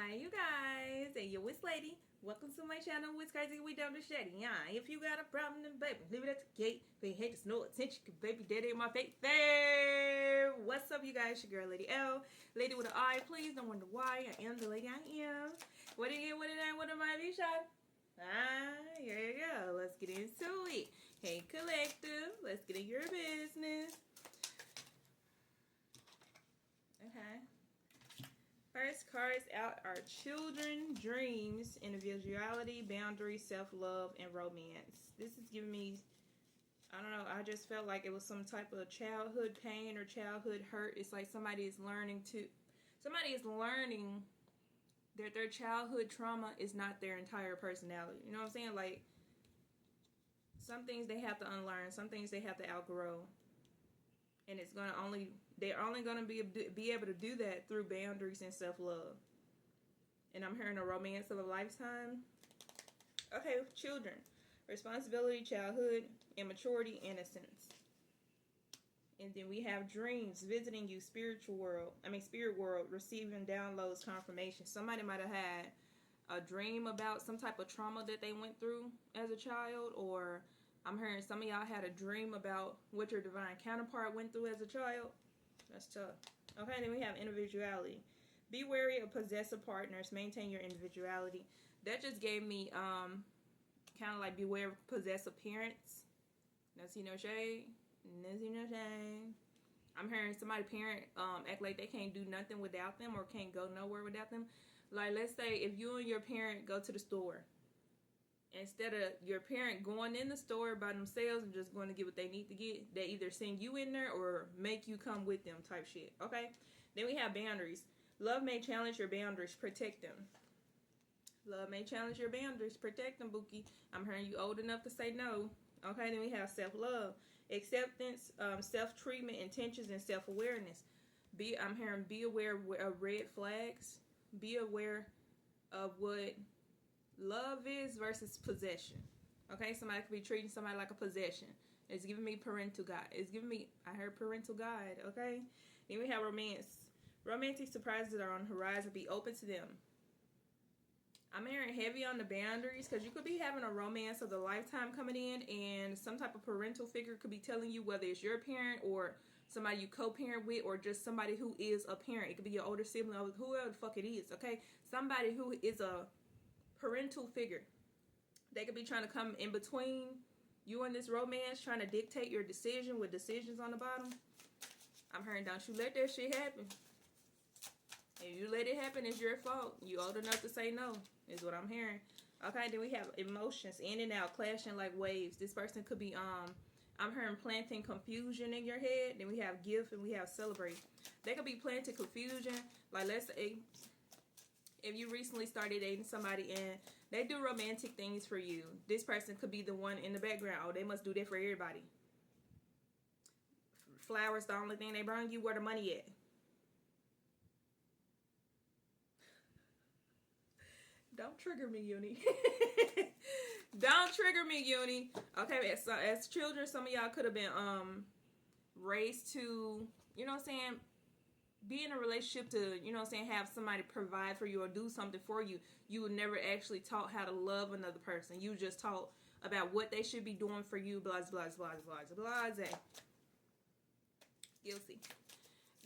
Hi, you guys, and your Wiz Lady. Welcome to my channel, Wiz Crazy. We down the shady. Yeah, if you got a problem, then baby, leave it at the gate. If you hate to no attention, cause baby daddy in my face. What's up, you guys? Your girl, Lady L, lady with an I. Please don't wonder why I am the lady I am. What it is, what it ain't, what it might be, shot. Here you go. Let's get into it. Hey, collective, let's get in your business. Okay. First cards out are children, dreams, individuality, boundaries, self-love, and romance. This is giving me, I don't know, I just felt like it was some type of childhood pain or childhood hurt. It's like somebody is learning that their childhood trauma is not their entire personality. You know what I'm saying? Like, some things they have to unlearn, some things they have to outgrow. And it's they're only gonna be able to do that through boundaries and self-love. And I'm hearing a romance of a lifetime. Okay, children. Responsibility, childhood, immaturity, innocence. And then we have dreams, visiting you, spirit world, receiving downloads, confirmation. Somebody might have had a dream about some type of trauma that they went through as a child, or I'm hearing some of y'all had a dream about what your divine counterpart went through as a child. That's tough. Okay, then we have individuality. Be wary of possessive partners. Maintain your individuality. That just gave me kind of like beware of possessive parents. No see no shade. No see no shade. I'm hearing somebody parent act like they can't do nothing without them or can't go nowhere without them. Like, let's say if you and your parent go to the store. Instead of your parent going in the store by themselves and just going to get what they need to get, they either send you in there or make you come with them type shit. Okay? Then we have boundaries. Love may challenge your boundaries. Protect them. Love may challenge your boundaries. Protect them, Bookie. I'm hearing you old enough to say no. Okay? Then we have self-love. Acceptance, self-treatment, intentions, and self-awareness. I'm hearing be aware of red flags. Be aware of what love is versus possession. Okay, somebody could be treating somebody like a possession. It's giving me parental guide. I heard parental guide, okay? Then we have romance. Romantic surprises are on the horizon. Be open to them. I'm hearing heavy on the boundaries because you could be having a romance of the lifetime coming in, and some type of parental figure could be telling you whether it's your parent or somebody you co-parent with or just somebody who is a parent. It could be your older sibling or whoever the fuck it is, okay? Somebody who is a parental figure. They could be trying to come in between you and this romance, trying to dictate your decision with decisions on the bottom. I'm hearing, don't you let that shit happen. If you let it happen, it's your fault. You old enough to say no, is what I'm hearing. Okay, then we have emotions, in and out, clashing like waves. This person could be, I'm hearing planting confusion in your head. Then we have gift and we have celebrate. They could be planting confusion. Like, let's say, if you recently started dating somebody and they do romantic things for you, this person could be the one in the background. Oh, they must do that for everybody. Flowers, the only thing they bring you. Where the money at? Don't trigger me, Uni. Don't trigger me, Uni. Okay, so as children, some of y'all could have been raised to, you know what I'm saying, be in a relationship to, you know what I'm saying, have somebody provide for you or do something for you. You were never actually taught how to love another person. You just taught about what they should be doing for you, blah, blah, blah, blah, blah, blah. Guilty.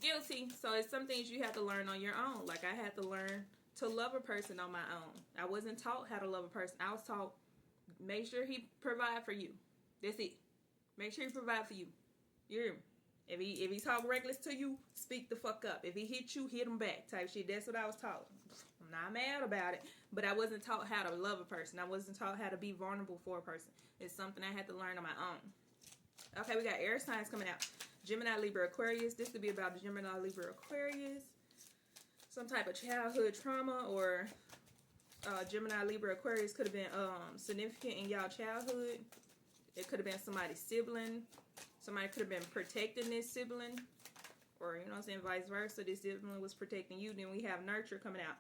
Guilty. So it's some things you have to learn on your own. Like, I had to learn to love a person on my own. I wasn't taught how to love a person. I was taught, make sure he provide for you. That's it. Make sure he provide for you. You hear me? If he talk reckless to you, speak the fuck up. If he hit you, hit him back type shit. That's what I was taught. I'm not mad about it, but I wasn't taught how to love a person. I wasn't taught how to be vulnerable for a person. It's something I had to learn on my own. Okay, we got air signs coming out. Gemini, Libra, Aquarius. This could be about the Gemini, Libra, Aquarius. Some type of childhood trauma, or Gemini, Libra, Aquarius could have been significant in y'all childhood. It could have been somebody's sibling. Somebody could have been protecting this sibling. Or, you know what I'm saying, vice versa. This sibling was protecting you. Then we have nurture coming out.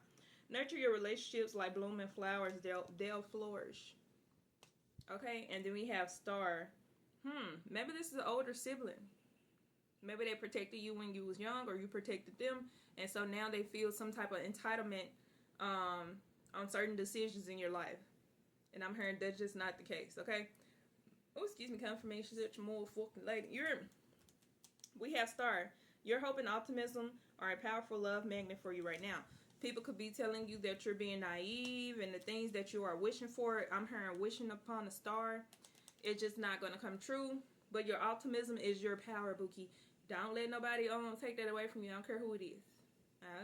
Nurture your relationships like blooming flowers. They'll flourish. Okay, and then we have star. Maybe this is an older sibling. Maybe they protected you when you was young, or you protected them. And so now they feel some type of entitlement on certain decisions in your life. And I'm hearing that's just not the case, okay? Oh, excuse me, confirmation that you're more fucking lady. We have star. Your hope and optimism are a powerful love magnet for you right now. People could be telling you that you're being naive and the things that you are wishing for. I'm hearing wishing upon a star. It's just not going to come true. But your optimism is your power, Bookie. Don't let nobody take that away from you. I don't care who it is.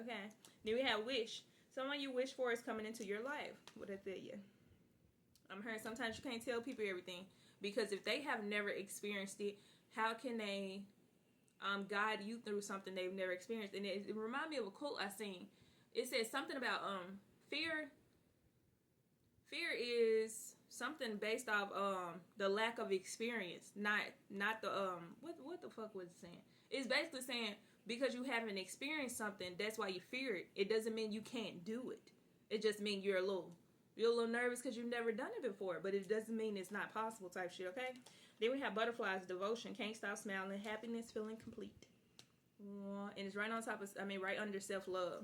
Okay. Then we have wish. Someone you wish for is coming into your life. What did I tell you? I'm hearing sometimes you can't tell people everything. Because if they have never experienced it, how can they guide you through something they've never experienced? And it reminded me of a quote I seen. It says something about fear. Fear is something based off the lack of experience, not the what the fuck was it saying? It's basically saying because you haven't experienced something, that's why you fear it. It doesn't mean you can't do it. It just means you're a little nervous because you've never done it before, but it doesn't mean it's not possible type shit, okay? Then we have butterflies, devotion, can't stop smiling, happiness, feeling complete. And it's right on top of, right under self-love.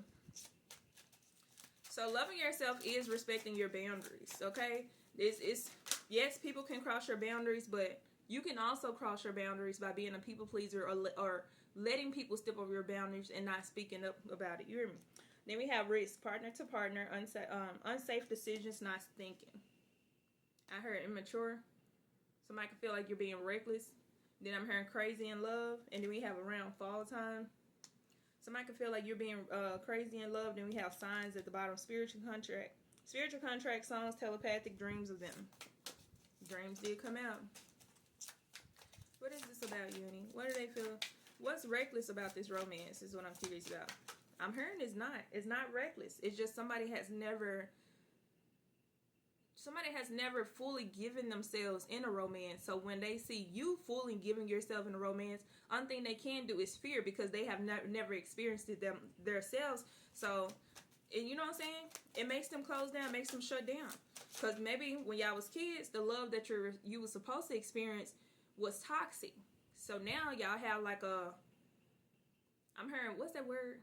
So loving yourself is respecting your boundaries, okay? Yes, people can cross your boundaries, but you can also cross your boundaries by being a people pleaser or letting people step over your boundaries and not speaking up about it. You hear me? Then we have risk, partner to partner, unsafe decisions, not thinking. I heard immature. Somebody can feel like you're being reckless. Then I'm hearing crazy in love. And then we have around fall time. Somebody can feel like you're being crazy in love. Then we have signs at the bottom. Spiritual contract. Spiritual contract, songs, telepathic, dreams of them. Dreams did come out. What is this about, Uni? What do they feel? What's reckless about this romance is what I'm curious about. I'm hearing it's not reckless. It's just somebody has never fully given themselves in a romance. So when they see you fully giving yourself in a romance, only thing they can do is fear because they have never experienced it themselves. So, and you know what I'm saying? It makes them close down, makes them shut down. Because maybe when y'all was kids, the love that you was supposed to experience was toxic. So now y'all have like I'm hearing, what's that word?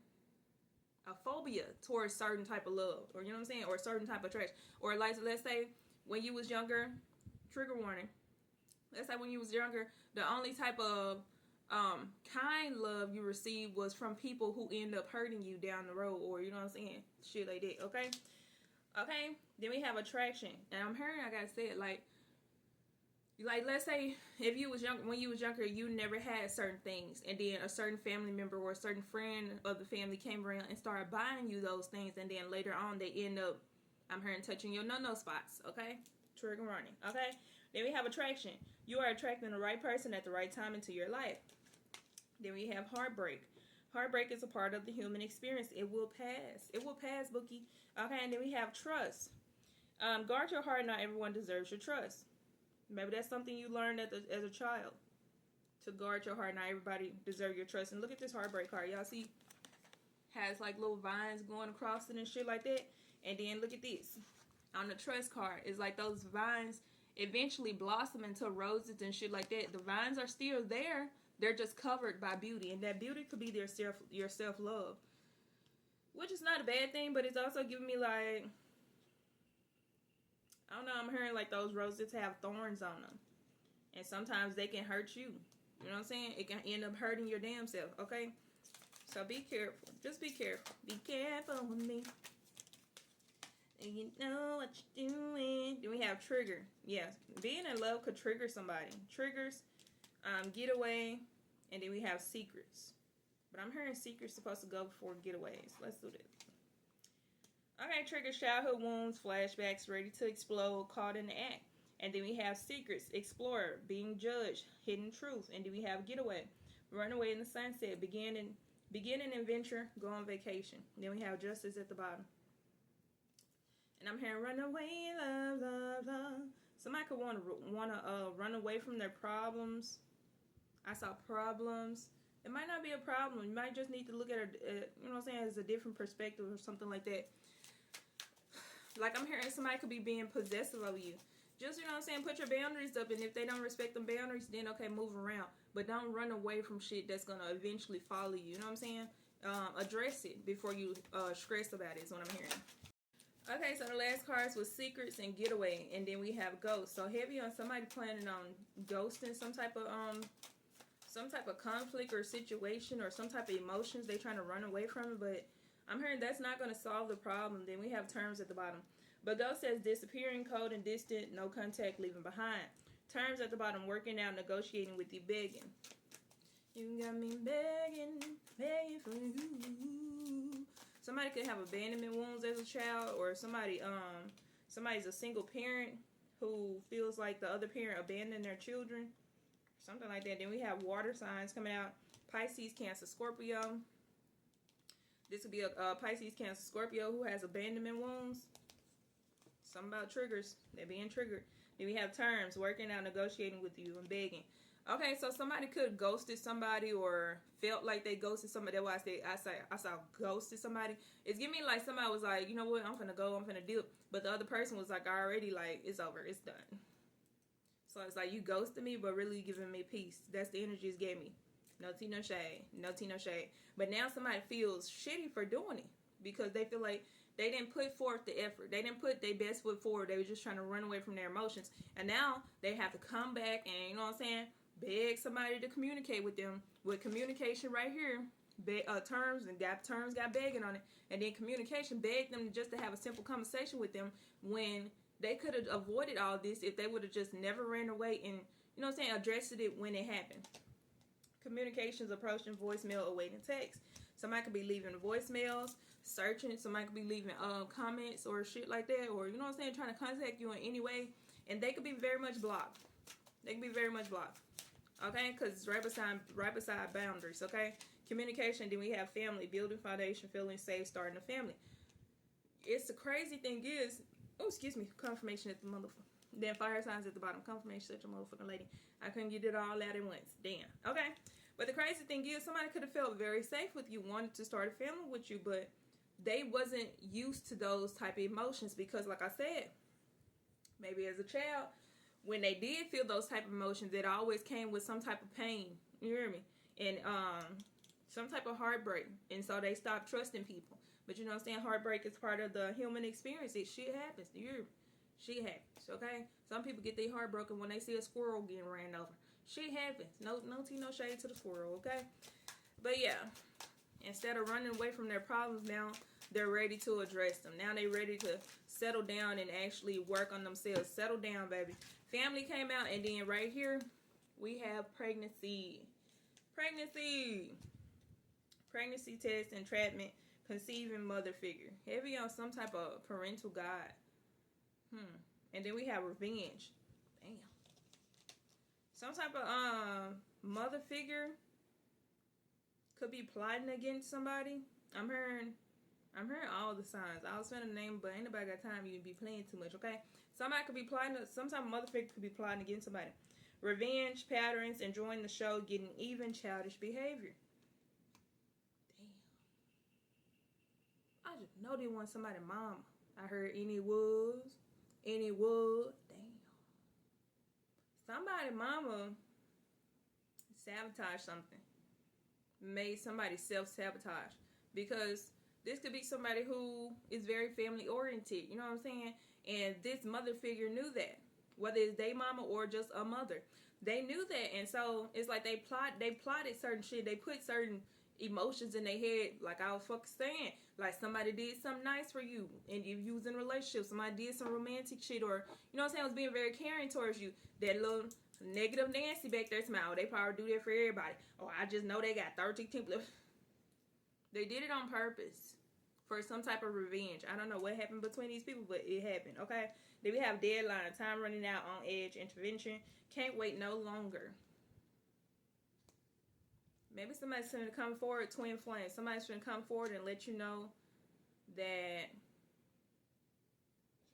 A phobia towards certain type of love, or you know what I'm saying, or a certain type of attraction, or like let's say when you was younger, trigger warning. Let's say when you was younger, the only type of kind love you received was from people who end up hurting you down the road, or you know what I'm saying, shit like that. Okay. Then we have attraction, and I'm hearing I gotta say it like let's say if you was young, when you was younger, you never had certain things, and then a certain family member or a certain friend of the family came around and started buying you those things, and then later on they end up, I'm hearing, touching your no spots. Okay, trigger warning. Okay, then we have attraction. You are attracting the right person at the right time into your life. Then we have heartbreak. Heartbreak is a part of the human experience. It will pass. It will pass, Bookie. Okay, and then we have trust. Guard your heart. Not everyone deserves your trust. Maybe that's something you learned as a child. To guard your heart. Not everybody deserves your trust. And look at this heartbreak card. Y'all see? Has like little vines going across it and shit like that. And then look at this. On the trust card, it's like those vines eventually blossom into roses and shit like that. The vines are still there. They're just covered by beauty. And that beauty could be your self-love. Which is not a bad thing, but it's also giving me like, I don't know, I'm hearing like those roses have thorns on them. And sometimes they can hurt you. You know what I'm saying? It can end up hurting your damn self, okay? So be careful. Just be careful. Be careful with me. And you know what you're doing. Then we have trigger. Yes, being in love could trigger somebody. Triggers, getaway, and then we have secrets. But I'm hearing secrets supposed to go before getaways. Let's do this. Okay, triggers, childhood wounds, flashbacks, ready to explode, caught in the act. And then we have secrets, explorer, being judged, hidden truth. And then we have getaway, run away in the sunset, begin an adventure, go on vacation. Then we have justice at the bottom. And I'm hearing run away, love, love, love. Somebody could want to run away from their problems. I saw problems. It might not be a problem. You might just need to look at it, you know what I'm saying, as a different perspective or something like that. Like I'm hearing somebody could be being possessive of you. Just, you know what I'm saying, put your boundaries up, and if they don't respect them boundaries, then okay, move around. But don't run away from shit that's going to eventually follow you. You know what I'm saying? Address it before you stress about it is what I'm hearing. Okay, so the last cards was secrets and getaway, and then we have ghosts. So heavy on somebody planning on ghosting some type of conflict or situation or some type of emotions. They trying to run away from it, but I'm hearing that's not going to solve the problem. Then we have terms at the bottom. But ghost says disappearing, cold and distant, no contact, leaving behind. Terms at the bottom, working out, negotiating with you, begging. You got me begging, begging for you. Somebody could have abandonment wounds as a child, or somebody's a single parent who feels like the other parent abandoned their children, something like that. Then we have water signs coming out: Pisces, Cancer, Scorpio. This could be a Pisces, Cancer, Scorpio who has abandonment wounds. Something about triggers. They're being triggered. Then we have terms: working out, negotiating with you, and begging. Okay, so somebody could have ghosted somebody or felt like they ghosted somebody. That's why I saw ghosted somebody. It's giving me like somebody was like, you know what, I'm finna go, I'm finna dip. But the other person was like, already like, it's over, it's done. So it's like, you ghosted me, but really giving me peace. That's the energy it's gave me. No tea, no shade. No tea, no shade. But now somebody feels shitty for doing it because they feel like they didn't put forth the effort. They didn't put their best foot forward. They were just trying to run away from their emotions. And now they have to come back and, you know what I'm saying, beg somebody to communicate with them. With communication right here, terms got begging on it. And then communication, beg them just to have a simple conversation with them when they could have avoided all this if they would have just never ran away and, you know what I'm saying, addressed it when it happened. Communications approaching, voicemail awaiting text. Somebody could be leaving voicemails, searching. Somebody could be leaving comments or shit like that, or, you know what I'm saying, trying to contact you in any way, and they could be very much blocked. They can be very much blocked. Okay, because it's right beside boundaries. Okay, communication. Then we have family, building foundation, feeling safe, starting a family. It's the crazy thing is, oh, excuse me, confirmation at the motherfucker. Then fire signs at the bottom. Confirmation, such a motherfucking lady. I couldn't get it all out at once. Damn. Okay. But the crazy thing is, somebody could have felt very safe with you, wanted to start a family with you, but they wasn't used to those type of emotions because, like I said, maybe as a child, when they did feel those type of emotions, it always came with some type of pain. You hear me? And some type of heartbreak. And so they stopped trusting people. But you know what I'm saying? Heartbreak is part of the human experience. Shit happens. You hear me? Shit happens, okay? Some people get their heart broken when they see a squirrel getting ran over. Shit happens. No tea, no shade to the squirrel, okay? But yeah, instead of running away from their problems, now they're ready to address them. Now they're ready to settle down and actually work on themselves. Settle down, baby. Family came out, and then right here, we have pregnancy. Pregnancy test, entrapment, conceiving mother figure. Heavy on some type of parental guide. And then we have revenge. Damn. Some type of mother figure could be plotting against somebody. I'm hearing all the signs. I was trying to name, but ain't nobody got time. You be playing too much, okay? Somebody could be plotting. Some type of mother figure could be plotting against somebody. Revenge patterns, enjoying the show, getting even, childish behavior. Damn. I just know they want somebody mama. I heard any wood. Damn. Somebody mama sabotaged something. Made somebody self-sabotage. Because this could be somebody who is very family oriented. You know what I'm saying? And this mother figure knew that. Whether it's their mama or just a mother. They knew that. And so it's like they plotted certain shit. They put certain emotions in their head, like I was fucking saying, like somebody did something nice for you, and if you was in a relationship, somebody did some romantic shit, or you know what I'm saying, was being very caring towards you. That little negative Nancy back there smile. They probably do that for everybody. Oh, I just know they got 13 templates. They did it on purpose for some type of revenge. I don't know what happened between these people, but it happened. Okay. Then we have deadline, time running out, on edge, intervention, can't wait no longer. Maybe somebody's going to come forward, twin flame. Somebody's going to come forward and let you know that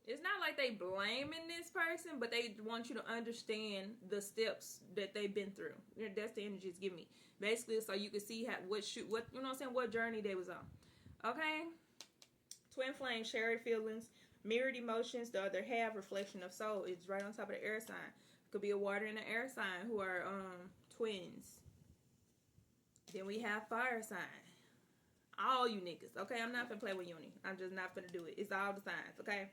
it's not like they blaming this person, but they want you to understand the steps that they've been through. That's the energy it's giving me. Basically, so you can see what you know what I'm saying, what journey they was on. Okay? Twin flame, shared feelings, mirrored emotions, the other half, reflection of soul. It's right on top of the air sign. It could be a water and an air sign who are twins. Then we have fire sign. All you niggas, okay? I'm not finna play with Uni. I'm just not finna do it. It's all the signs, okay?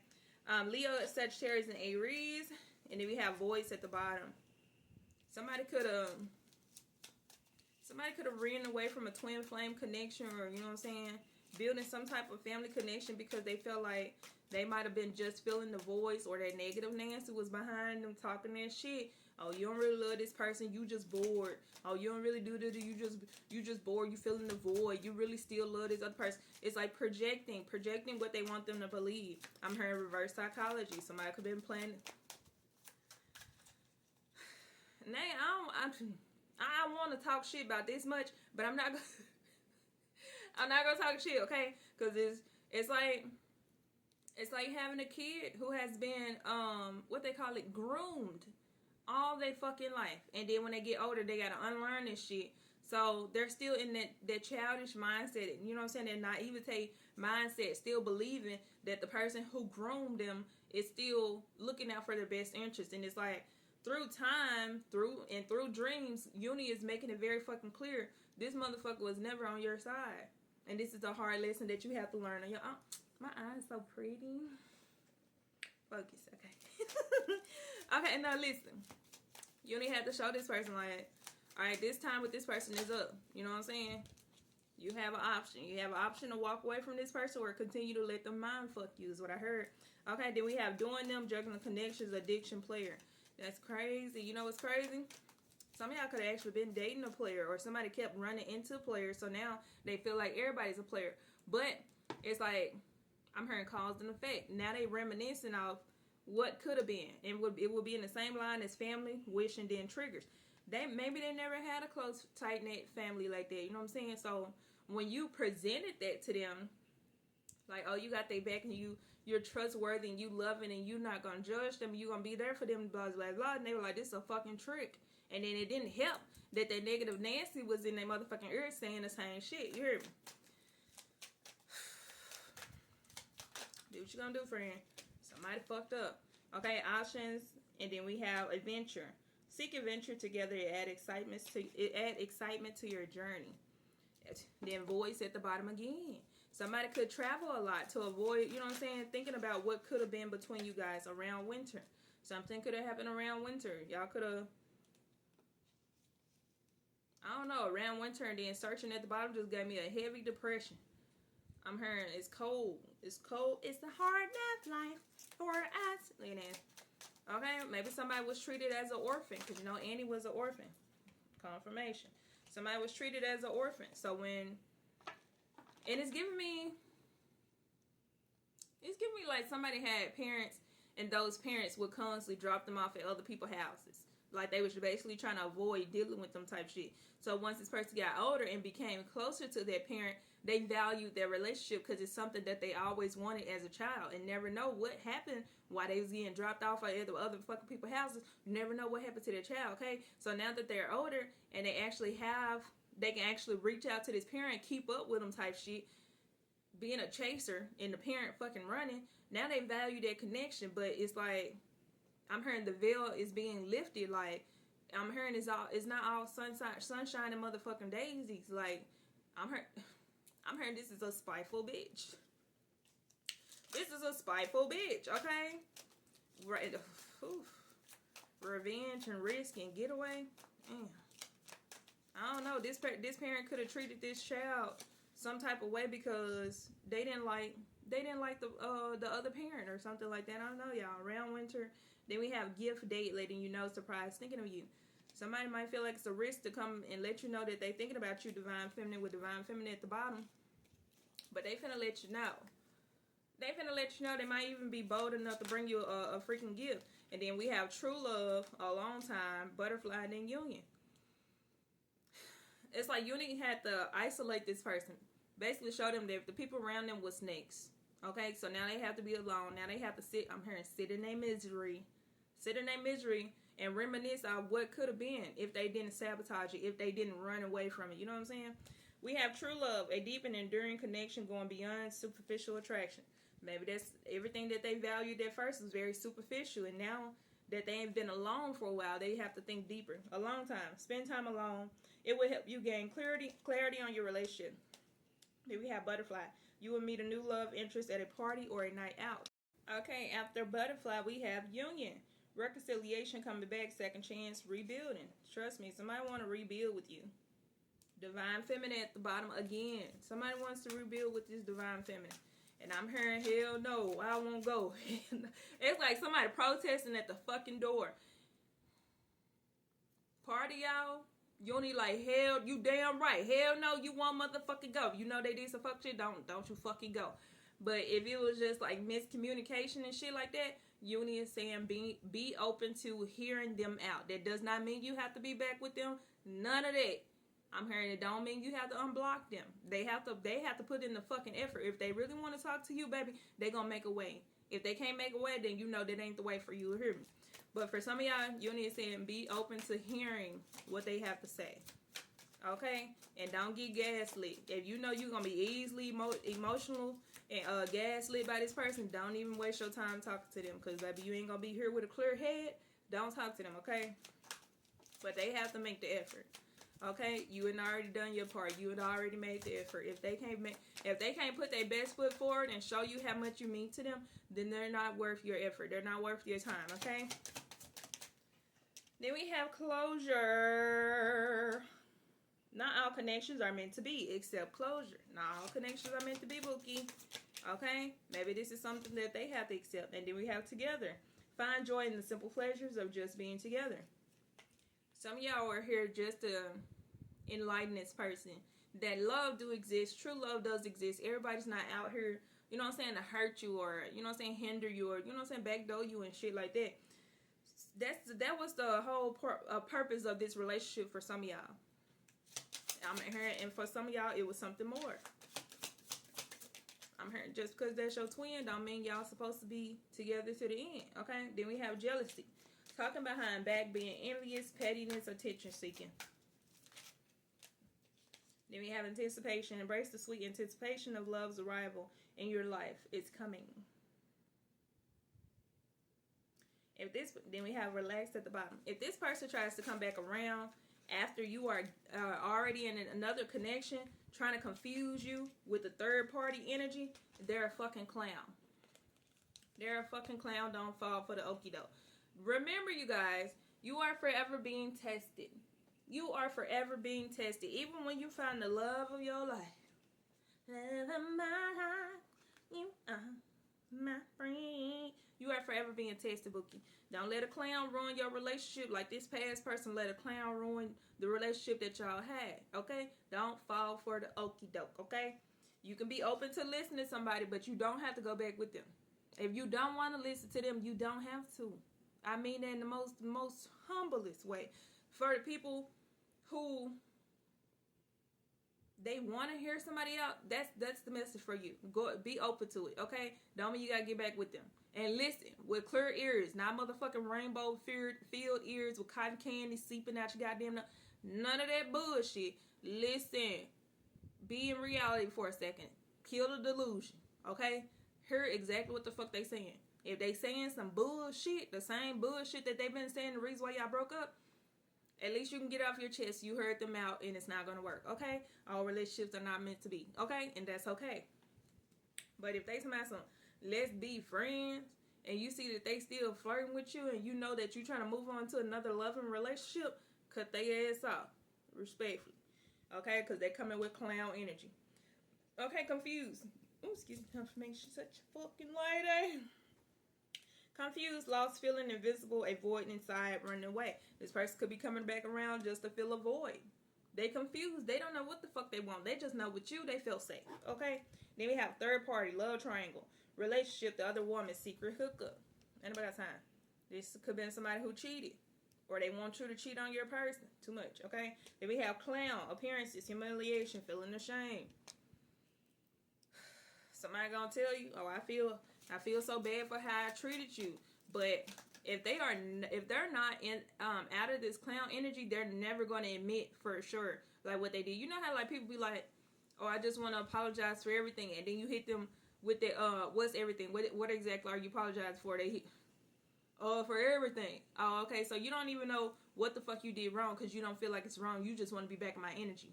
Leo, Sagittarius, and Aries. And then we have voice at the bottom. Somebody could have ran away from a twin flame connection, or, you know what I'm saying, building some type of family connection because they felt like they might have been just filling the voice, or that negative Nancy was behind them talking that shit. Oh, you don't really love this person, you just bored. Oh, you don't really do this, you just bored, you filling the void. You really still love this other person. It's like projecting what they want them to believe. I'm hearing reverse psychology. Somebody could have been playing. Now, I want to talk shit about this much, but I'm not gonna I'm not gonna talk shit, okay? Because it's like having a kid who has been what they call it, groomed all their fucking life, and then when they get older they gotta unlearn this shit. So they're still in that childish mindset, you know what I'm saying, that naivete mindset, still believing that the person who groomed them is still looking out for their best interest. And it's like, through time, through dreams, Uni is making it very fucking clear this motherfucker was never on your side. And this is a hard lesson that you have to learn on your own. My eye's so pretty. Focus, okay. Okay, now listen. Uni had to show this person, like, alright, this time with this person is up. You know what I'm saying? You have an option. You have an option to walk away from this person or continue to let them mind fuck you, is what I heard. Okay, then we have doing them, juggling connections, addiction, player. That's crazy. You know what's crazy? Some of y'all could have actually been dating a player, or somebody kept running into players, so now they feel like everybody's a player. But it's like, I'm hearing cause and effect. Now they reminiscing of what could have been. And it would be in the same line as family, wish, and then triggers. Maybe they never had a close, tight-knit family like that. You know what I'm saying? So when you presented that to them, like, oh, you got their back, and you're trustworthy, and you loving, and you're not going to judge them, you're going to be there for them, blah, blah, blah. And they were like, this is a fucking trick. And then it didn't help that negative Nancy was in their motherfucking ear saying the same shit. You hear me? Do what you gonna do, friend. Somebody fucked up. Okay, options, and then we have adventure. Seek adventure together. It add excitement to your journey. Then voice at the bottom again. Somebody could travel a lot to avoid, you know what I'm saying, thinking about what could have been between you guys around winter. Something could have happened around winter. Y'all could have, I don't know, around winter, and then searching at the bottom just gave me a heavy depression. I'm hearing it's cold. It's cold. It's the hard life for us. Look at that. Okay, maybe somebody was treated as an orphan, because you know Annie was an orphan. Confirmation. Somebody was treated as an orphan. So when, and it's giving me like somebody had parents, and those parents would constantly drop them off at other people's houses. Like they was basically trying to avoid dealing with them type shit. So once this person got older and became closer to their parent, they valued their relationship because it's something that they always wanted as a child, and never know what happened while they was getting dropped off at other fucking people's houses. You never know what happened to their child, okay? So now that they're older and they can actually reach out to this parent, keep up with them type shit, being a chaser and the parent fucking running, now they value their connection. But it's like, I'm hearing the veil is being lifted. Like, I'm hearing it's not all sunshine and motherfucking daisies. Like, I'm hearing this is a spiteful bitch. This is a spiteful bitch, okay? Right. Oof. Revenge and risk and getaway. Damn. I don't know. This parent could have treated this child some type of way because they didn't like the other parent or something like that. I don't know, y'all. Around winter. Then we have gift date letting you know, surprise thinking of you. Somebody might feel like it's a risk to come and let you know that they thinking about you, divine feminine, with divine feminine at the bottom. But they finna let you know. They finna let you know. They might even be bold enough to bring you a freaking gift. And then we have true love, a long time, butterfly, and then union. It's like Uni had to isolate this person. Basically show them that the people around them was snakes. Okay, so now they have to be alone. Now they have to sit in their misery. Sit in their misery and reminisce on what could have been if they didn't sabotage it, if they didn't run away from it. You know what I'm saying? We have true love, a deep and enduring connection going beyond superficial attraction. Maybe that's everything that they valued at first was very superficial, and now that they ain't been alone for a while, they have to think deeper. A long time. Spend time alone. It will help you gain clarity on your relationship. Then we have butterfly. You will meet a new love interest at a party or a night out. Okay, after butterfly, we have union. Reconciliation coming back, second chance, rebuilding. Trust me, somebody want to rebuild with you. Divine feminine at the bottom again. Somebody wants to rebuild with this divine feminine. And I'm hearing, hell no, I won't go. It's like somebody protesting at the fucking door. Party, y'all. You only like, hell, you damn right. Hell no, you won't motherfucking go. You know they did some fuck shit, don't you fucking go. But if it was just like miscommunication and shit like that, Uni is saying be open to hearing them out. That does not mean you have to be back with them. None of that. I'm hearing it don't mean you have to unblock them. They have to put in the fucking effort. If they really want to talk to you, baby, they gonna make a way. If they can't make a way, then you know that ain't the way for you to hear me. But for some of y'all, Uni is saying be open to hearing what they have to say. Okay? And don't get gaslit. If you know you're going to be easily emotional and gaslit by this person, don't even waste your time talking to them. Because, baby, you ain't going to be here with a clear head. Don't talk to them, okay? But they have to make the effort. Okay? You had already done your part. You had already made the effort. If they can't put their best foot forward and show you how much you mean to them, then they're not worth your effort. They're not worth your time, okay? Then we have closure. Not all connections are meant to be, except closure. Not all connections are meant to be, Bookie. Okay? Maybe this is something that they have to accept. And then we have together. Find joy in the simple pleasures of just being together. Some of y'all are here just to enlighten this person. That love do exist. True love does exist. Everybody's not out here, you know what I'm saying, to hurt you or, you know what I'm saying, hinder you or, you know what I'm saying, backdoor you and shit like that. That was the whole purpose of this relationship for some of y'all. I'm hearing, and for some of y'all, it was something more. I'm hearing just because that's your twin don't mean y'all supposed to be together to the end, okay? Then we have jealousy. Talking behind back, being envious, pettiness, attention seeking. Then we have anticipation. Embrace the sweet anticipation of love's arrival in your life. It's coming. Then we have relaxed at the bottom. If this person tries to come back around after you are already in another connection, trying to confuse you with the third party energy, they're a fucking clown. They're a fucking clown. Don't fall for the okie doke. Remember, you guys, you are forever being tested. You are forever being tested. Even when you find the love of your life. Love of my life, you are my friend. You are forever being tested, Bookie. Don't let a clown ruin your relationship like this past person let a clown ruin the relationship that y'all had, okay? Don't fall for the okie doke, okay? You can be open to listening to somebody, but you don't have to go back with them. If you don't want to listen to them, you don't have to. I mean that in the most humblest way. For the people who they want to hear somebody out, that's the message for you. Go be open to it, okay? Don't mean you gotta get back with them. And listen with clear ears, not motherfucking rainbow filled ears with cotton candy seeping out your goddamn nose. None of that bullshit. Listen, be in reality for a second. Kill the delusion, okay? Hear exactly what the fuck they saying. If they saying some bullshit, the same bullshit that they've been saying the reason why y'all broke up, at least you can get off your chest. You heard them out and it's not going to work, okay? All relationships are not meant to be, okay? And that's okay. But if they some let's be friends, and you see that they still flirting with you and you know that you're trying to move on to another loving relationship, cut their ass off. Respectfully. Okay? Because they're coming with clown energy. Okay, confused. Ooh, excuse me, confirmation. Such a fucking lady. Confused, lost, feeling invisible, a void inside, running away. This person could be coming back around just to fill a void. They confused. They don't know what the fuck they want. They just know with you, they feel safe. Okay? Then we have third party, love triangle. Relationship, the other woman, secret hookup. Anybody got time? This could have been somebody who cheated. Or they want you to cheat on your person. Too much, okay? Then we have clown, appearances, humiliation, feeling ashamed. Somebody gonna tell you, oh, I feel so bad for how I treated you. But if they're not in out of this clown energy, they're never gonna admit for sure like what they did. You know how like people be like, oh, I just want to apologize for everything, and then you hit them with the what's everything? What exactly are you apologizing for? They for everything. Oh, okay. So you don't even know what the fuck you did wrong because you don't feel like it's wrong. You just want to be back in my energy.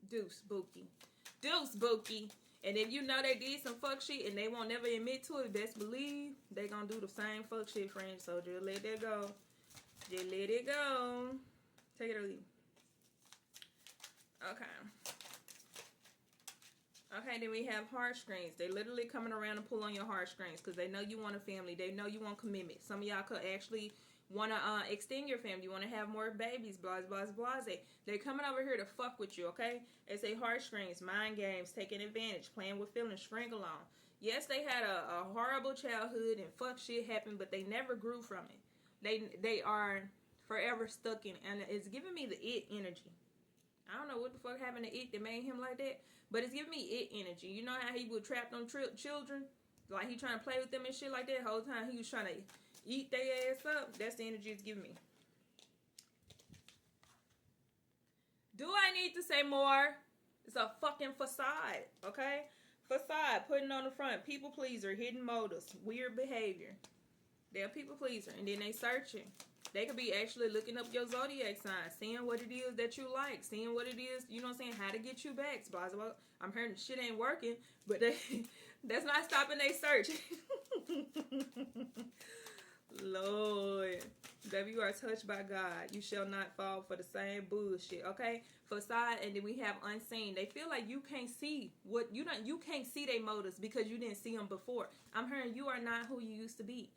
Deuce, Bookie. Deuce, Bookie. And if you know they did some fuck shit and they won't never admit to it, best believe they gonna do the same fuck shit, friends. So just let that go. Just let it go. Take it or leave. Okay. Okay, then we have heartstrings. They literally coming around and pull on your heartstrings because they know you want a family. They know you want commitment. Some of y'all could actually want to extend your family. You want to have more babies, blah, blah, blah, blah. They're coming over here to fuck with you, okay? They say heartstrings, mind games, taking advantage, playing with feelings, string along. Yes, they had a horrible childhood and fuck shit happened, but they never grew from it. They are forever stuck in it, and it's giving me the it energy. I don't know what the fuck happened to it that made him like that, but it's giving me it energy. You know how he would trap them children? Like he trying to play with them and shit like that? The whole time he was trying to eat their ass up. That's the energy it's giving me. Do I need to say more? It's a fucking facade, okay? Facade, putting on the front. People pleaser, hidden motives, weird behavior. They're a people pleaser, and then they searching. They could be actually looking up your zodiac sign, seeing what it is that you like, seeing what it is, you know what I'm saying, how to get you back. Blah, blah, blah. I'm hearing shit ain't working, but that's not stopping they search. Lord, baby, you are touched by God. You shall not fall for the same bullshit, okay? Facade, and then we have unseen. They feel like you can't see what you can't see their motives because you didn't see them before. I'm hearing you are not who you used to be.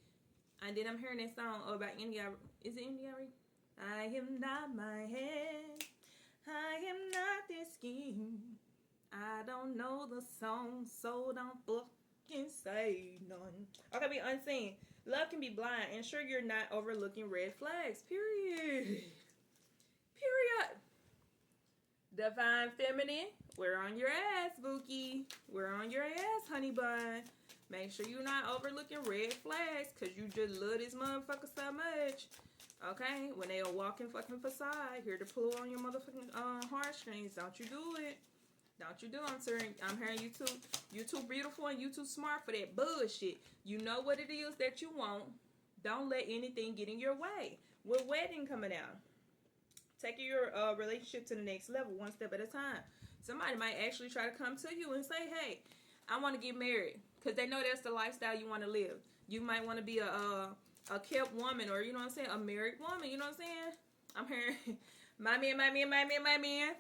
And then I'm hearing that song about India. Is it India? I am not my head. I am not this scheme. I don't know the song, so don't fucking say none. Okay, be unseen. Love can be blind. Ensure you're not overlooking red flags. Period. Period. Divine feminine. We're on your ass, Bookie. We're on your ass, honey bun. Make sure you're not overlooking red flags because you just love this motherfucker so much. Okay? When they are walking fucking facade, here to pull on your motherfucking heartstrings. Don't you do it. Don't you do it. I'm hearing you too. You too beautiful and you too smart for that bullshit. You know what it is that you want. Don't let anything get in your way. With wedding coming out. Taking your relationship to the next level, one step at a time. Somebody might actually try to come to you and say, hey, I want to get married. Because they know that's the lifestyle you want to live. You might want to be a kept woman or, you know what I'm saying, a married woman. You know what I'm saying? I'm hearing, my man.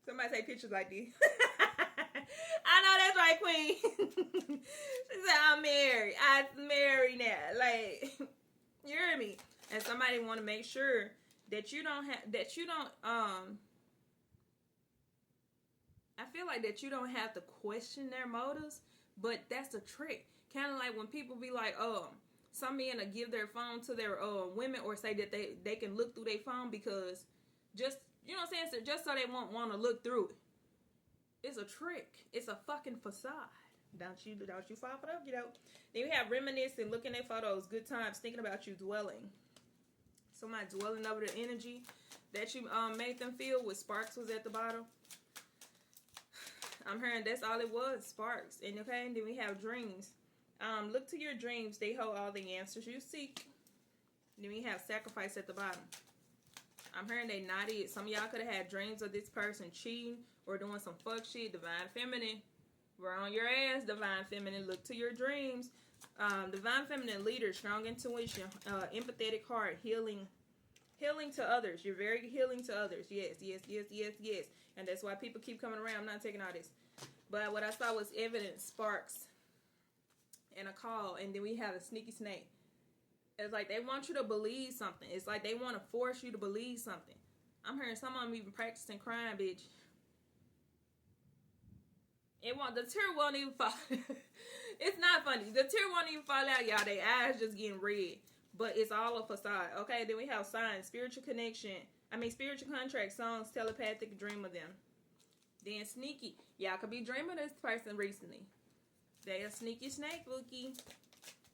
Somebody take pictures like this. I know that's right, Queen. She said, I'm married. I'm married now. Like, you hear me? And somebody want to make sure that you don't I feel like that you don't have to question their motives, but that's a trick. Kind of like when people be like, some men will give their phone to their women or say that they can look through their phone because just, you know what I'm saying, just so they won't want to look through it. It's a trick. It's a fucking facade. Don't you fall for that, you know. Then we have reminiscing, looking at photos, good times, thinking about you, dwelling. Somebody dwelling over the energy that you made them feel with sparks was at the bottom. I'm hearing that's all it was, sparks. And okay, and then we have dreams. Look to your dreams. They hold all the answers you seek. And then we have sacrifice at the bottom. I'm hearing they not it. Some of y'all could have had dreams of this person cheating or doing some fuck shit. Divine feminine. We're on your ass, divine feminine. Look to your dreams. Divine feminine leader, strong intuition, empathetic heart, healing to others. You're very healing to others. Yes. And that's why people keep coming around. I'm not taking all this. But what I saw was evidence, sparks, and a call. And then we have a sneaky snake. It's like they want you to believe something. It's like they want to force you to believe something. I'm hearing some of them even practicing crime, bitch. The tear won't even fall. It's not funny. The tear won't even fall out, y'all. Their eyes just getting red. But it's all a facade. Okay, then we have signs, spiritual contract, songs, telepathic, dream of them. Then sneaky. Y'all could be dreaming of this person recently. They a sneaky snake, Bookie.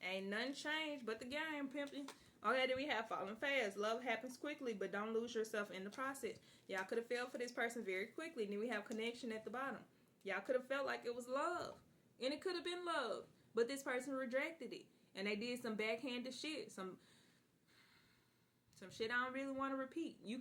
Ain't nothing changed but the game, pimping. Okay, then we have falling fast. Love happens quickly, but don't lose yourself in the process. Y'all could have fell for this person very quickly. Then we have connection at the bottom. Y'all could have felt like it was love. And it could have been love. But this person rejected it. And they did some backhanded shit. Some shit I don't really want to repeat. You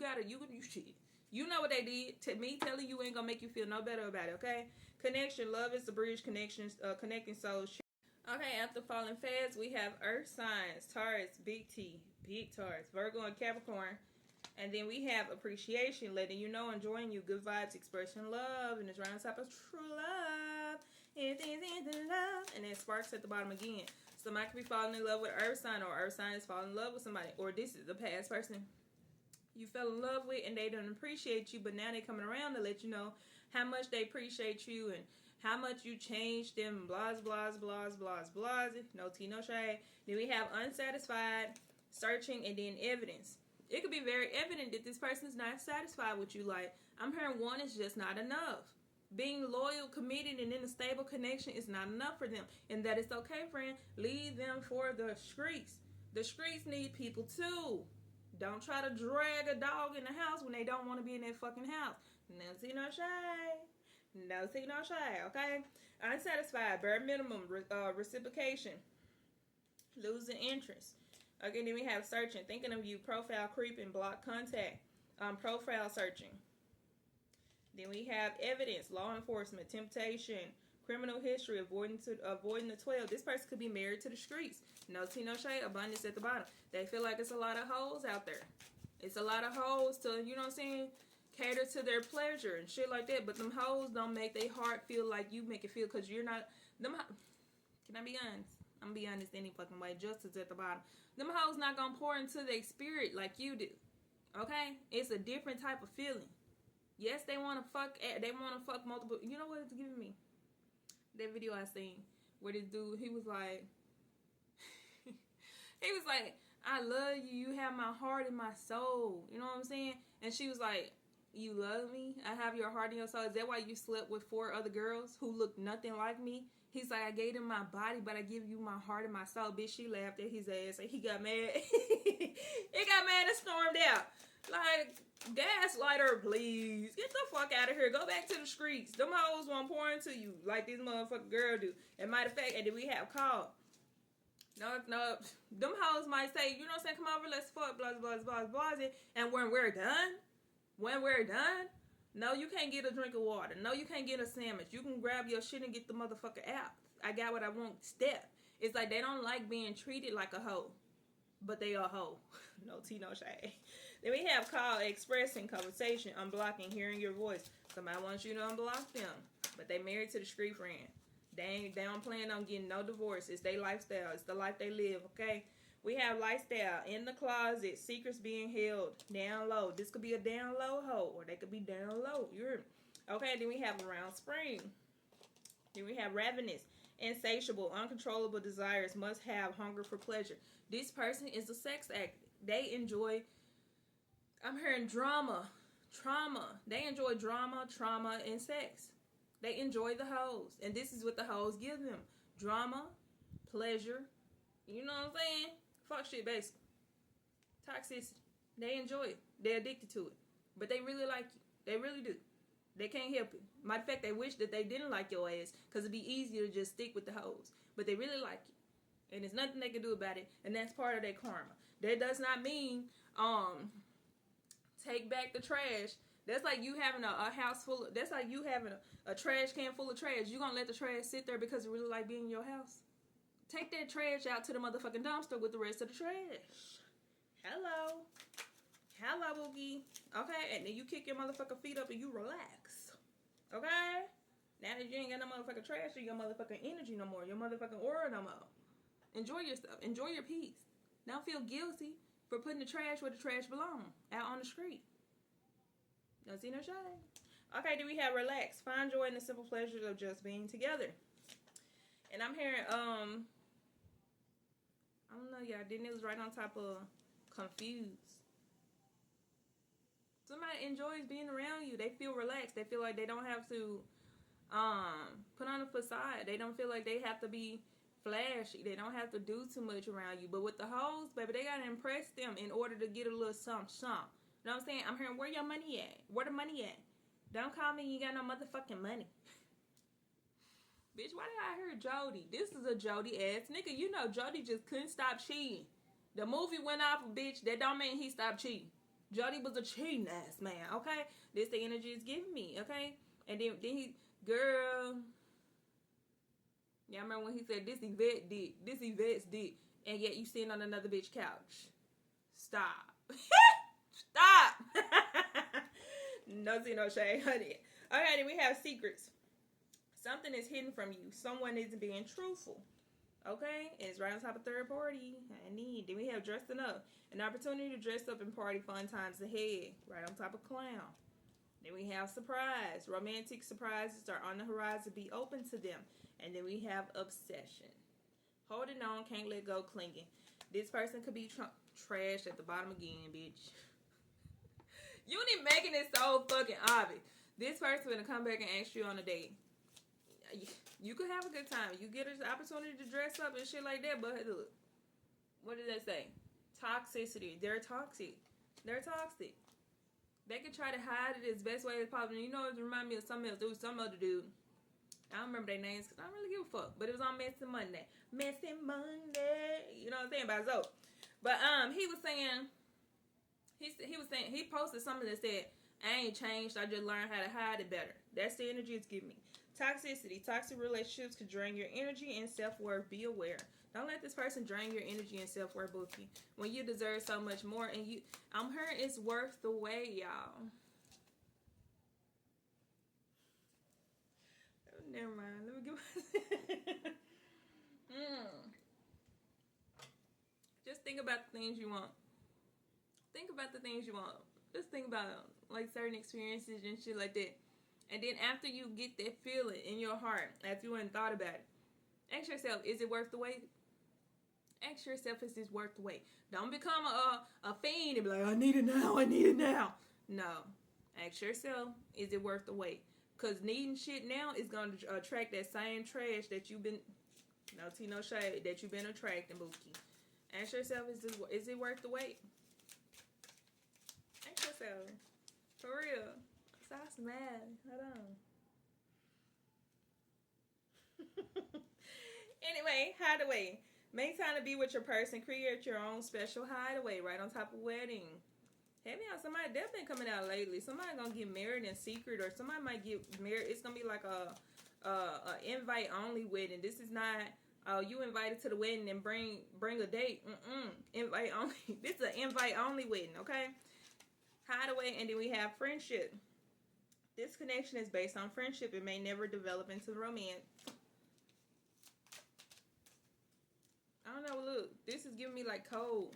You know what they did. To me, telling you ain't gonna make you feel no better about it, okay? Connection. Love is the bridge connections, connecting souls. Okay, after falling fast, we have Earth signs, Taurus, big T, big Taurus, Virgo and Capricorn. And then we have appreciation, letting you know, enjoying you, good vibes, expressing love, and it's right on top of true love. It is in the love. And then sparks at the bottom again. Somebody could be falling in love with Earth sign, or Earth sign is falling in love with somebody. Or this is the past person you fell in love with and they don't appreciate you, but now they're coming around to let you know how much they appreciate you and how much you changed them. Blahs, blahs, blahs, blahs, blahs. No tea, no shade. Then we have unsatisfied, searching, and then evidence. It could be very evident that this person is not satisfied with you. Like, I'm hearing one is just not enough. Being loyal, committed, and in a stable connection is not enough for them. And that is okay, friend. Leave them for the streets. The streets need people too. Don't try to drag a dog in the house when they don't want to be in that fucking house. No tea, no shade. No tea, no shade, okay? Unsatisfied, bare minimum, reciprocation. Losing interest. Okay, then we have searching, thinking of you, profile creeping, block contact, profile searching. Then we have evidence, law enforcement, temptation, criminal history, avoiding the 12. This person could be married to the streets. No tea, no shade, abundance at the bottom. They feel like it's a lot of hoes out there. It's a lot of hoes to, you know what I'm saying, cater to their pleasure and shit like that. But them hoes don't make their heart feel like you make it feel, because you're not, can I be honest? I'm gonna be honest any fucking way. Justice at the bottom. Them hoes not gonna pour into their spirit like you do. Okay? It's a different type of feeling. Yes, they wanna fuck multiple. You know what it's giving me? That video I seen where this dude, he was like, I love you. You have my heart and my soul. You know what I'm saying? And she was like, you love me? I have your heart and your soul. Is that why you slept with 4 other girls who looked nothing like me? He's like, I gave him my body, but I give you my heart and my soul. Bitch, she laughed at his ass and he got mad. He got mad and stormed out. Like, gaslighter, please. Get the fuck out of here. Go back to the streets. Them hoes won't pour into you like this motherfucking girl do. And matter of fact, and then we have called. No. Them hoes might say, you know what I'm saying? Come over, let's fuck, blah, blah, blah, blah, blah. And when we're done, no, you can't get a drink of water. No, you can't get a sandwich. You can grab your shit and get the motherfucker out. I got what I want. Step. It's like they don't like being treated like a hoe. But they are a hoe. No tea, no shade. Then we have call, expressing, conversation, unblocking, hearing your voice. Somebody wants you to unblock them. But they married to the street friend. They don't plan on getting no divorce. It's their lifestyle. It's the life they live, okay? We have lifestyle, in the closet, secrets being held, down low. This could be a down low hoe, or they could be down low. You heard me? Okay, then we have around spring. Then we have ravenous, insatiable, uncontrollable desires, must have, hunger for pleasure. This person is a sex addict. They enjoy, I'm hearing trauma. They enjoy drama, trauma, and sex. They enjoy the hoes. And this is what the hoes give them. Drama, pleasure, you know what I'm saying? Fuck shit, basically. Toxicity. They enjoy it. They're addicted to it. But they really like you. They really do. They can't help it. Matter of fact, they wish that they didn't like your ass, because it'd be easier to just stick with the hoes. But they really like you. And there's nothing they can do about it. And that's part of their karma. That does not mean, take back the trash. That's like you having a house full of, that's like you having a trash can full of trash. You gonna let the trash sit there because you really like being in your house? Take that trash out to the motherfucking dumpster with the rest of the trash. Hello, Boogie. Okay, and then you kick your motherfucking feet up and you relax. Okay? Now that you ain't got no motherfucking trash or your motherfucking energy no more, your motherfucking aura no more. Enjoy your stuff. Enjoy your peace. Don't feel guilty for putting the trash where the trash belongs, out on the street. Don't see no shade. Okay, then we have relax. Find joy in the simple pleasures of just being together. And I'm hearing, I don't know, y'all. Then it was right on top of confused. Somebody enjoys being around you. They feel relaxed. They feel like they don't have to put on a facade. They don't feel like they have to be flashy. They don't have to do too much around you. But with the hoes, baby, they got to impress them in order to get a little something. You know what I'm saying? I'm hearing, where your money at? Where the money at? Don't call me, you got no motherfucking money. Bitch, why did I hear Jody? This is a Jody ass nigga. You know Jody just couldn't stop cheating. The movie went off, bitch. That don't mean he stopped cheating. Jody was a cheating ass man, okay? This the energy is giving me, okay? And then he, girl, yeah, I remember when he said, this Yvette's dick, and yet you sitting on another bitch couch. Stop. Stop. No tea, no shade, honey. Okay, then we have secrets. Something is hidden from you. Someone isn't being truthful. Okay, it's right on top of third party. Then we have dressing up. An opportunity to dress up and party fun times ahead. Right on top of clown. Then we have surprise. Romantic surprises are on the horizon. Be open to them. And then we have obsession. Holding on, can't let go, clinging. This person could be trash at the bottom again, bitch. You ain't making it so fucking obvious. This person gonna come back and ask you on a date. You could have a good time. You get an opportunity to dress up and shit like that, but look, what did that say? Toxicity. They're toxic. They're toxic. They could try to hide it as best way as possible. You know, it reminds me of something else. There was some other dude. I don't remember their names because I don't really give a fuck. But it was on Messy Monday. Messy Monday. You know what I'm saying? By Zoe. But he was saying, he posted something that said, I ain't changed. I just learned how to hide it better. That's the energy it's giving me. Toxicity. Toxic relationships could drain your energy and self-worth. Be aware. Don't let this person drain your energy and self-worth, Bookie. When you deserve so much more, and I'm hearing it's worth the wait, y'all. Oh, never mind. Let me get Just think about the things you want. Think about the things you want. Just think about like certain experiences and shit like that. And then after you get that feeling in your heart, after you hadn't thought about it, ask yourself, is it worth the wait? Ask yourself, is this worth the wait? Don't become a fiend and be like, I need it now, I need it now. No. Ask yourself, is it worth the wait? Because needing shit now is going to attract that same trash that you've been, no tea, no shade, that you've been attracting, Bookie. Ask yourself, is it worth the wait? Ask yourself. For real. Stop smiling. Hold on. Anyway, hideaway. Make time to be with your person. Create your own special hideaway right on top of wedding. Heavy on somebody that's been coming out lately. Somebody gonna get married in secret, or somebody might get married. It's gonna be like a invite only wedding. This is not you invited to the wedding and bring a date. Invite only. This is an invite only wedding. Okay. Hideaway, and then we have friendship. This connection is based on friendship. It may never develop into romance. I don't know. Look, this is giving me like cold.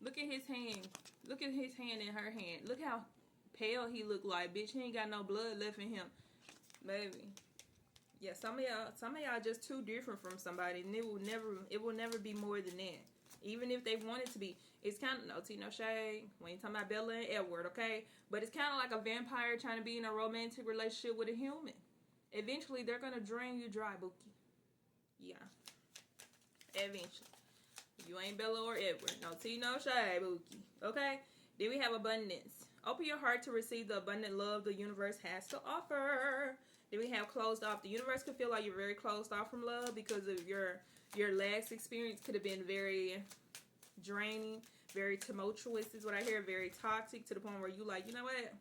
Look at his hand. Look at his hand and her hand. Look how pale he look like. Bitch, he ain't got no blood left in him. Baby. Yeah, some of y'all just too different from somebody, and it will never be more than that. Even if they want it to be. It's kind of, no tea, no shade. We ain't talking about Bella and Edward, okay? But it's kind of like a vampire trying to be in a romantic relationship with a human. Eventually, they're going to drain you dry, Bookie. Yeah. Eventually. You ain't Bella or Edward. No tea, no shade, Bookie. Okay? Then we have abundance. Open your heart to receive the abundant love the universe has to offer. Then we have closed off. The universe could feel like you're very closed off from love because of your last experience could have been very draining, very tumultuous is what I hear, very toxic to the point where you like, you know what?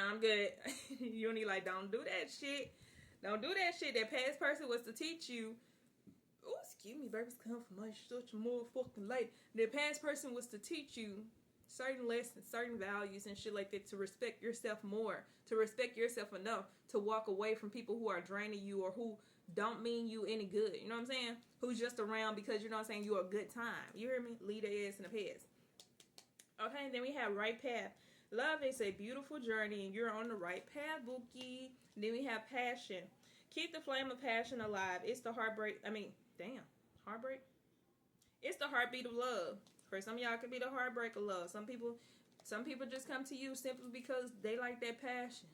I'm good. You only like, don't do that shit. Don't do that shit. That past person was to teach you. Oh, excuse me, baby's come from such a motherfucking late. The past person was to teach you certain lessons, certain values and shit like that, to respect yourself more, to respect yourself enough to walk away from people who are draining you or who don't mean you any good. You know what I'm saying? Who's just around because, you know what I'm saying, you're a good time. You hear me? Lead their ass in the past. Okay, then we have right path. Love is a beautiful journey and you're on the right path, Bookie. Then we have passion. Keep the flame of passion alive. It's the heartbreak. Heartbreak? It's the heartbeat of love. For some of y'all, it could be the heartbreak of love. Some people just come to you simply because they like that passion.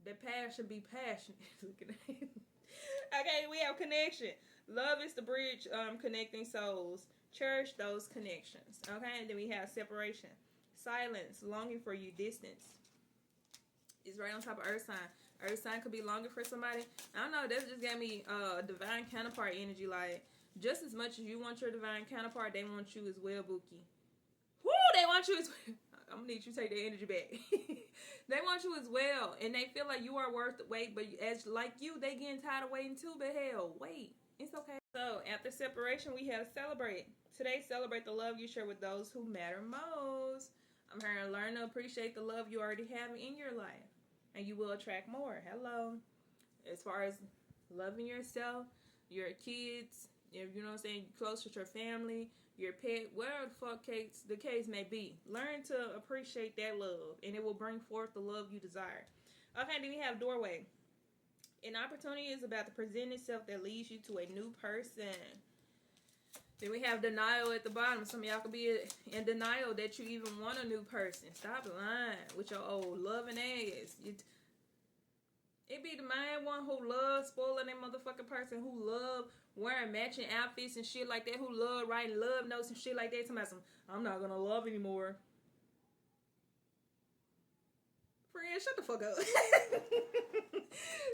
That passion be passionate. Look at that. Okay, we have connection. Love is the bridge connecting souls. Cherish those connections. Okay, and then we have separation. Silence, longing for you, distance. It's right on top of earth sign. Earth sign could be longing for somebody. I don't know, that just got me divine counterpart energy. Like, just as much as you want your divine counterpart, they want you as well, Bookie. Woo, they want you as well. I'm gonna need you to take the energy back. They want you as well, and they feel like you are worth the wait, but as like you, they getting tired of waiting too. But hell, wait, it's okay. So after separation, we have celebrate. Today, celebrate the love you share with those who matter most. I'm here to learn to appreciate the love you already have in your life, and you will attract more. Hello. As far as loving yourself, your kids, if you know what I'm saying, close with your family, your pet, whatever the fuck the case may be, learn to appreciate that love, and it will bring forth the love you desire. Okay, then we have doorway. An opportunity is about to present itself that leads you to a new person. Then we have denial at the bottom. Some of y'all could be in denial that you even want a new person. Stop lying with your old loving ass. It be the main one who loves spoiling that motherfucking person, who love wearing matching outfits and shit like that, who love writing love notes and shit like that. Somebody some, I'm not gonna love anymore. Friend, shut the fuck up.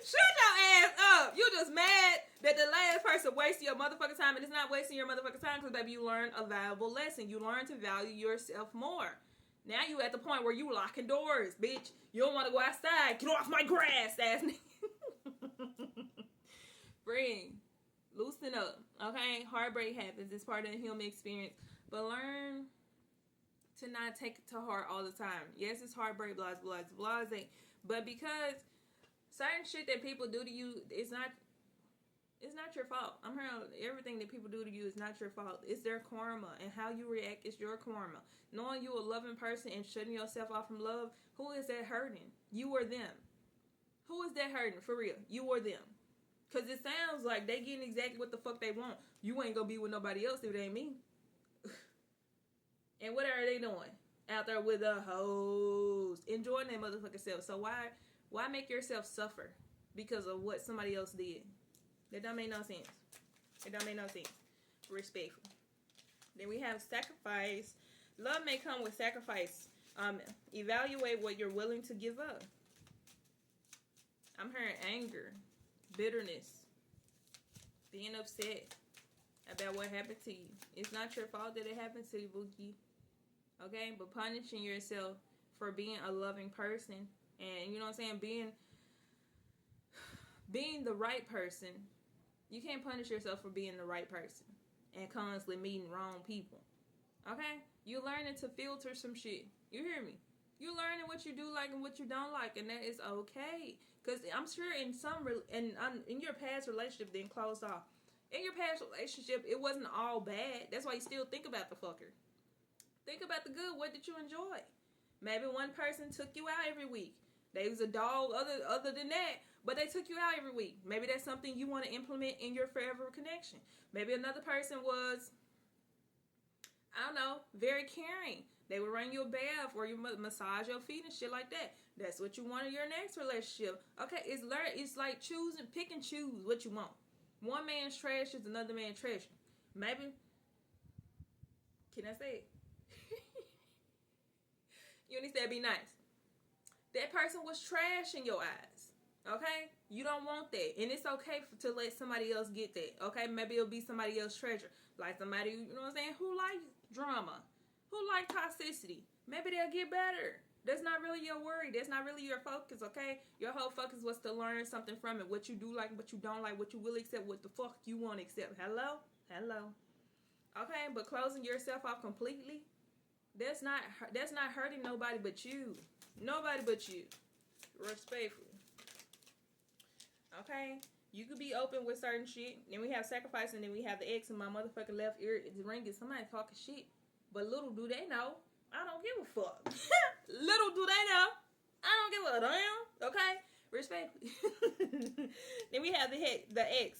Shut your ass up. You just mad that the last person wasted your motherfucking time, and it's not wasting your motherfucking time because, baby, you learned a valuable lesson. You learned to value yourself more. Now you at the point where you locking doors, bitch. You don't want to go outside. Get off my grass, ass nigga. Friend, loosen up, okay? Heartbreak happens. It's part of the human experience. But learn to not take it to heart all the time. Yes, it's heartbreak, blah, blah, blah, blah. But because certain shit that people do to you, it's not your fault. I'm hearing everything that people do to you is not your fault. It's their karma, and how you react is your karma. Knowing you a loving person and shutting yourself off from love, who is that hurting? You or them? Who is that hurting? For real, you or them? Because it sounds like they getting exactly what the fuck they want. You ain't gonna be with nobody else if it ain't me. And what are they doing? Out there with the hoes. Enjoying their motherfucking self. So why make yourself suffer because of what somebody else did? That don't make no sense. It don't make no sense. Respectful. Then we have sacrifice. Love may come with sacrifice. Evaluate what you're willing to give up. I'm hearing anger, bitterness, being upset about what happened to you. It's not your fault that it happened to you, Bookie. Okay? But punishing yourself for being a loving person, and you know what I'm saying, being the right person. You can't punish yourself for being the right person and constantly meeting wrong people. Okay? You learning to filter some shit. You hear me? You learning what you do like and what you don't like, and that is okay. Because I'm sure in your past relationship then closed off. In your past relationship, it wasn't all bad. That's why you still think about the fucker. Think about the good. What did you enjoy? Maybe one person took you out every week. They was a dog other than that, but they took you out every week. Maybe that's something you want to implement in your forever connection. Maybe another person was, I don't know, very caring. They would run you a bath or you massage your feet and shit like that. That's what you want in your next relationship. Okay, it's like pick and choose what you want. One man's trash is another man's treasure. Maybe, can I say it? You need to be nice. That person was trash in your eyes. Okay? You don't want that. And it's okay to let somebody else get that. Okay? Maybe it'll be somebody else's treasure. Like somebody, you know what I'm saying, who likes drama. Who likes toxicity. Maybe they'll get better. That's not really your worry. That's not really your focus, okay? Your whole focus was to learn something from it. What you do like, what you don't like, what you will accept, what the fuck you won't accept. Hello? Hello. Okay? But closing yourself off completely, that's not hurting nobody but you. Nobody but you. Respectfully. Okay? You could be open with certain shit. Then we have sacrifice, and then we have the X in my motherfucking left ear is ringing. Somebody talking shit. But little do they know, I don't give a fuck. Little do they know, I don't give a damn. Okay? Respectfully. Then we have the X.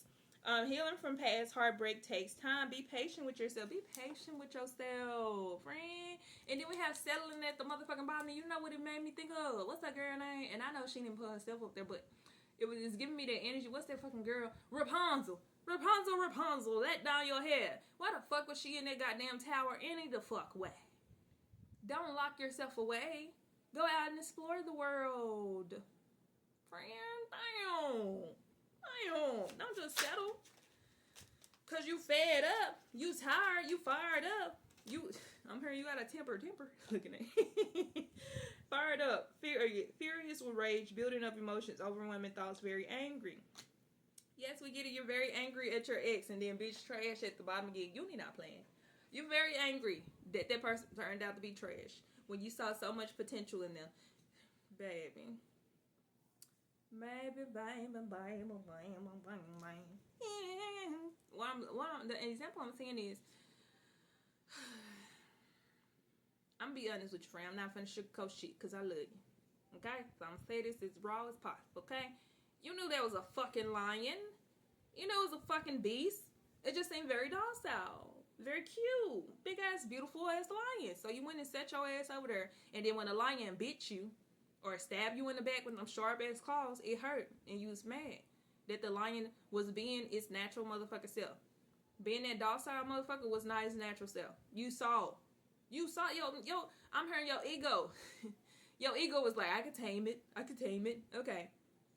Healing from past heartbreak takes time. Be patient with yourself. Be patient with yourself, friend. And then we have settling at the motherfucking bottom. You know what it made me think of? What's that girl name? And I know she didn't put herself up there, but it was just giving me that energy. What's that fucking girl? Rapunzel. Rapunzel. Let down your hair. Why the fuck was she in that goddamn tower any the fuck way? Don't lock yourself away. Go out and explore the world. Friend, damn. Don't just settle. Cause you fed up. You tired. You fired up. I'm hearing you got a temper. Looking at fired up, furious with rage, building up emotions, overwhelming thoughts, very angry. Yes, we get it. You're very angry at your ex, and then bitch trash at the bottom again. You need not playing. You're very angry that that person turned out to be trash when you saw so much potential in them, baby. Baby. The example I'm saying is, I'm gonna be honest with you, friend. I'm not finna sugarcoat shit because I love you. Okay? So I'm gonna say this as raw as possible, okay? You knew there was a fucking lion. You knew it was a fucking beast. It just seemed very docile. Very cute. Big ass, beautiful ass lion. So you went and set your ass over there. And then when a lion bit you or stabbed you in the back with them sharp ass claws, it hurt. And you was mad that the lion was being its natural motherfucking self. Being that docile motherfucker was not his natural self. You saw, I'm hearing your ego. Your ego was like, I could tame it. Okay.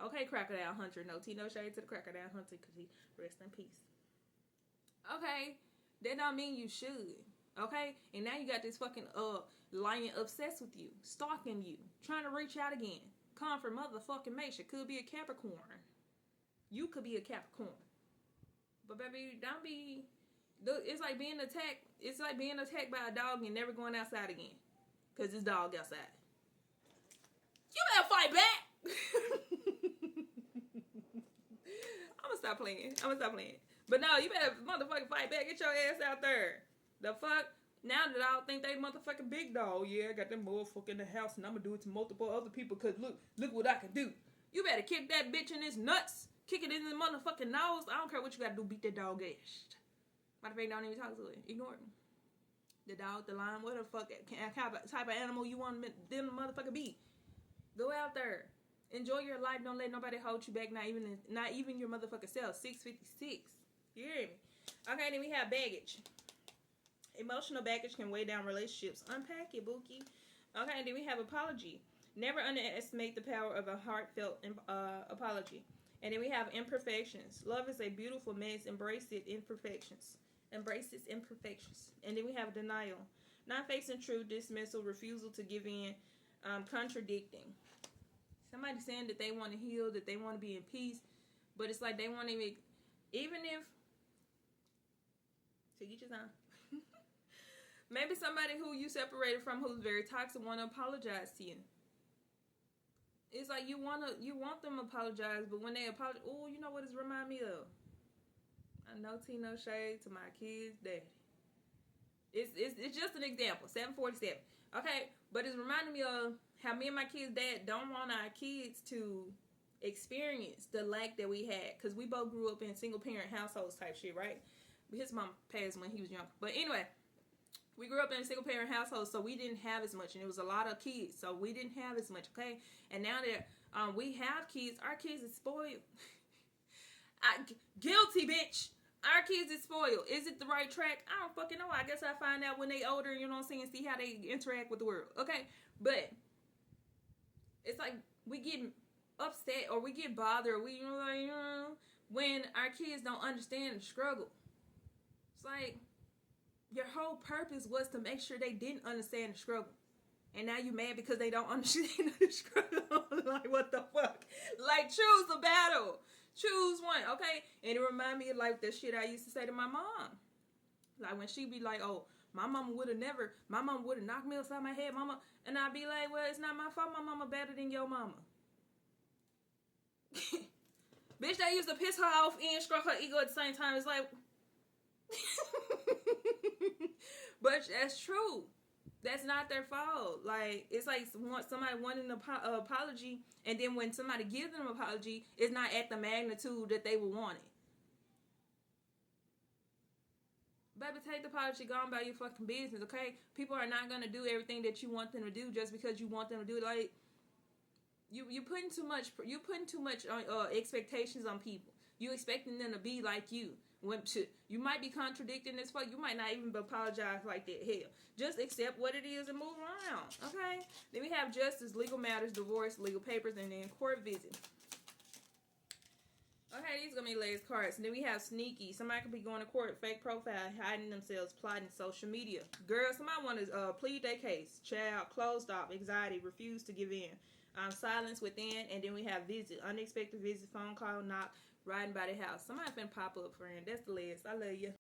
Okay, Crocodile Hunter. No tea, no shade to the Crocodile Hunter because he rest in peace. Okay, that don't mean you should. Okay, and now you got this fucking lion obsessed with you, stalking you, trying to reach out again. Come for motherfucking Masha. Could be a Capricorn. You could be a Capricorn. But baby, don't be. It's like being attacked. It's like being attacked by a dog and never going outside again, cause this dog outside. You better fight back. I'm gonna stop playing. But no, you better motherfucking fight back. Get your ass out there. The fuck? Now that I don't think they motherfucking big dog. Yeah, I got them motherfucker in the house and I'm gonna do it to multiple other people because look what I can do. You better kick that bitch in his nuts. Kick it in the motherfucking nose. I don't care what you gotta do. Beat that dog ass. Matter of fact, don't even talk to it. Ignore it. The dog, the lion, what the fuck type of animal you want them to motherfucker be. Go out there. Enjoy your life. Don't let nobody hold you back. Not even your motherfucking self. 656. You hear me? Okay, then we have baggage. Emotional baggage can weigh down relationships. Unpack it, Bookie. Okay, then we have apology. Never underestimate the power of a heartfelt apology. And then we have imperfections. Love is a beautiful mess. Embrace its imperfections. And then we have denial. Not facing truth, dismissal, refusal to give in, contradicting. Somebody saying that they want to heal, that they want to be in peace, but it's like they want to even if, to get your time. Maybe somebody who you separated from who's very toxic want to apologize to you. It's like you want them to apologize, but when they apologize, oh, you know what it remind me of? I know tea, no shade to my kids' daddy. It's just an example. 747. Okay, but it's reminding me of how me and my kids' dad don't want our kids to experience the lack that we had, because we both grew up in single parent households type shit, right? His mom passed when he was young, but anyway, we grew up in a single parent household, so we didn't have as much, and it was a lot of kids, so we didn't have as much. Okay, and now that we have kids, our kids is spoiled. Guilty, bitch. Our kids is spoiled. Is it the right track? I don't fucking know. I guess I find out when they older, you know what I'm saying, see how they interact with the world. Okay, but it's like we get upset or we get bothered. When our kids don't understand the struggle. It's like your whole purpose was to make sure they didn't understand the struggle. And now you mad because they don't understand the struggle. Like, what the fuck? Like, choose a battle. Choose one, okay? And it remind me of like the shit I used to say to my mom. Like when she be like, oh, my mama would have knocked me upside my head, mama. And I'd be like, well, it's not my fault my mama better than your mama. Bitch, that used to piss her off and stroke her ego at the same time. It's like, but that's true. That's not their fault. Like, it's like somebody wanting an apology, and then when somebody gives them an apology, it's not at the magnitude that they would want it. Baby, take the apology, go on about your fucking business, okay? People are not going to do everything that you want them to do just because you want them to do it. Like, you putting too much expectations on people. You expecting them to be like you. You might be contradicting as fuck. You might not even apologize like that. Hell, just accept what it is and move around. Okay? Then we have justice, legal matters, divorce, legal papers, and then court visit. Okay, these gonna be last cards. And then we have sneaky. Somebody could be going to court, fake profile, hiding themselves, plotting social media. Girl, somebody want to plead their case. Child, closed off, anxiety, refuse to give in. Silence within, and then we have visit, unexpected visit, phone call, knock, riding by the house. Somebody finna pop up, friend. That's the last. I love you.